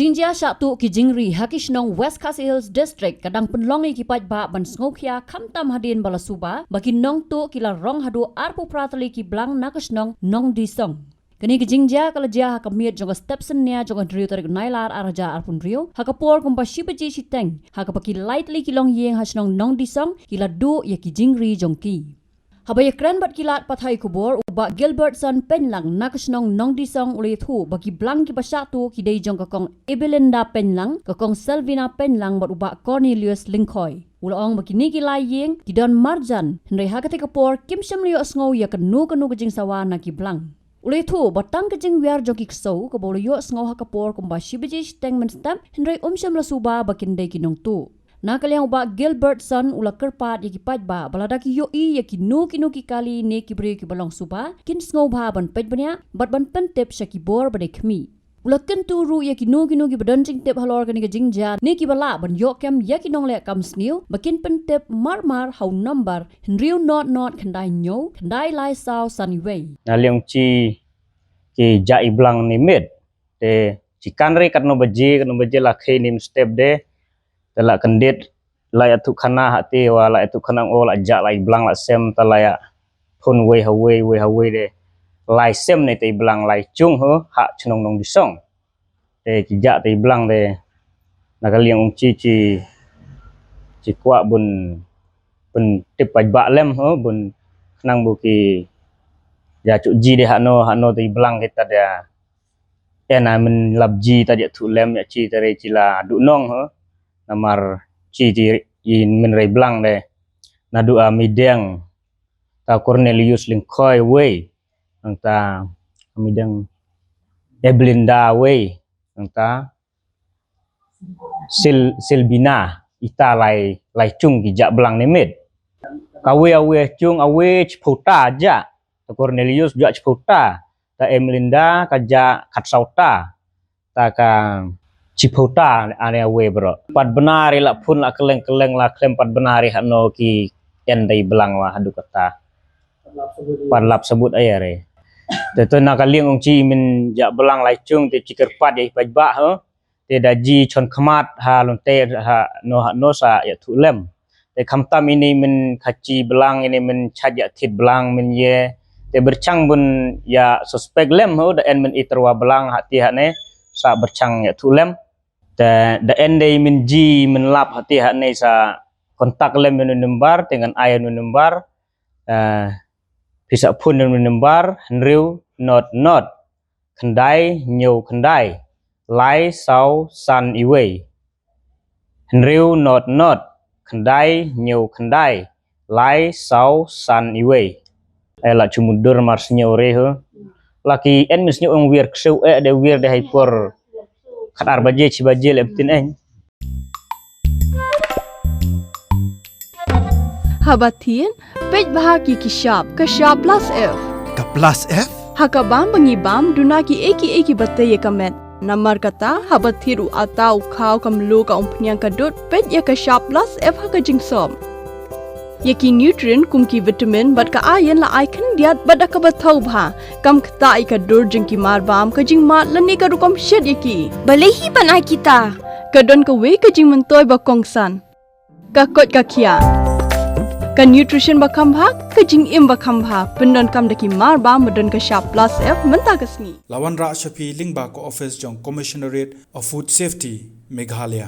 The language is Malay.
Kijingjia Shatu Kijingri Hakishnong West Khasi Hills District kadang penlongi kipat ba ban sngokhia kamtam hadin balasuba bagi nong tu kila rong hadu arpu pratali ki blang nakashnong nong disong. Kini kijingjia kalajia hakamiat jonga stepsen nia jonga driu tarik nailar araja arpun driu hakapor kumpa shibaji shiteng hakapaki lightly kilong yeng hashnong nong disong kila du ya kijingri jongki. Habaya kren bat kilat pathai kubor uba Gilbertson penlang nakasnong nong disong uli thu bagi blang ki pasatu ki dei jong kakong Ebelinda penlang kakong Selvina penlang bat uba Cornelius Linkoy. Ulaong bagi niki layeng ki don marjan hendai hakati kapor kim shamliyo sngow ya kanu kejing sawa na ki blang. Uli thu batang kejing wiar jong ki kso kabolo yo sngow hakapor kumba shibaji steng menstam hendai shamla suba bakin dei ki nong tu. Nakaliang uba Gilbertson ula kerpat yaki pajba baladaki yoi yaki nuki kali ne kibri ki balong suba kin sngow ba ban pajbanya bat ban pentep syaki bor badai kemi. Ula kentu ru yaki nuki badoncing tep halor kani kejingja ne ki bala ban yokem yaki nong lek kam sniu bakin pentep mar hau number henriu not kandai nyo kandai lai sao sunny way. Naliang ci ki jai blang ni mid te cikan re katno baje lakhe nim step de telak kendit layak tu kana hati wa layak tu kana o lak jak lai blang lak sem ta layak pun we hawe de lai sem ne te blang lai chung ho hak chnong nong disong te kijak te blang de nakaliang ung ci kwa bun tip pajbak lem ho bun nang buki ya cuk ji de hano te blang kita dia ena men lab ji ta dia tu lem ya ci tare cila du nong ho namar ci in min rei blang de na dua mideng ta Cornelius Linkoy way ta mideng Ebelinda way ta Silbina ita lai chung ki jak blang nemit kawe chung awe chpota ja ta Cornelius ja chpota ta Ebelinda kaja katsauta ta ka Cipota ane awe bro. Pat benari la pun la keleng la klem pat benari hano ki endai belang wa hadu kata. Pat lap sebut ayare. Tetu nakaliang ung ci min jak belang lai chung te cikir pat ya pajba ho. Te daji chon kemat ha lonte ha no sa ya tu lem. Te kamtam ini min kaci belang ini min chat ya tit belang min ye. Te bercang bun ya suspek lem ho da en min iterwa belang hati hakne sa bercang ya tu lem. Da endai min ji min lap hati hak nei sa kontak lem number dengan ayah number bisa pun number henriu not kendai nyau kendai lai sau san iwei henriu not kendai nyau kendai lai sau san iwei ela cumudur mars nyau reho laki en mis nyau wir kseu de wir de hyper kadar baje ci baje leptin Habatin pej bahagi ki shop plus F ka plus F hakabam bangibam dunaki eki bataye kamet namar kata habathiru atau khau kamlu ka umpnyang kadut pej ya ka shop plus F hakajing som yaki nutrient kumki vitamin bat ka ayen la icon diat bat ka bathau bha kam khta ka dur jingki marbam ka jing mat lani ka rukom shed yaki balehi banai kita kadon ka we ka jing mentoy ba kongsan ka kot ka khia ka nutrition ba khambha ka jing im ba khambha pendon kam daki marbam modon ka sharp plus F menta kasni lawan ra shapi lingba ko office jong commissionerate of food safety Meghalaya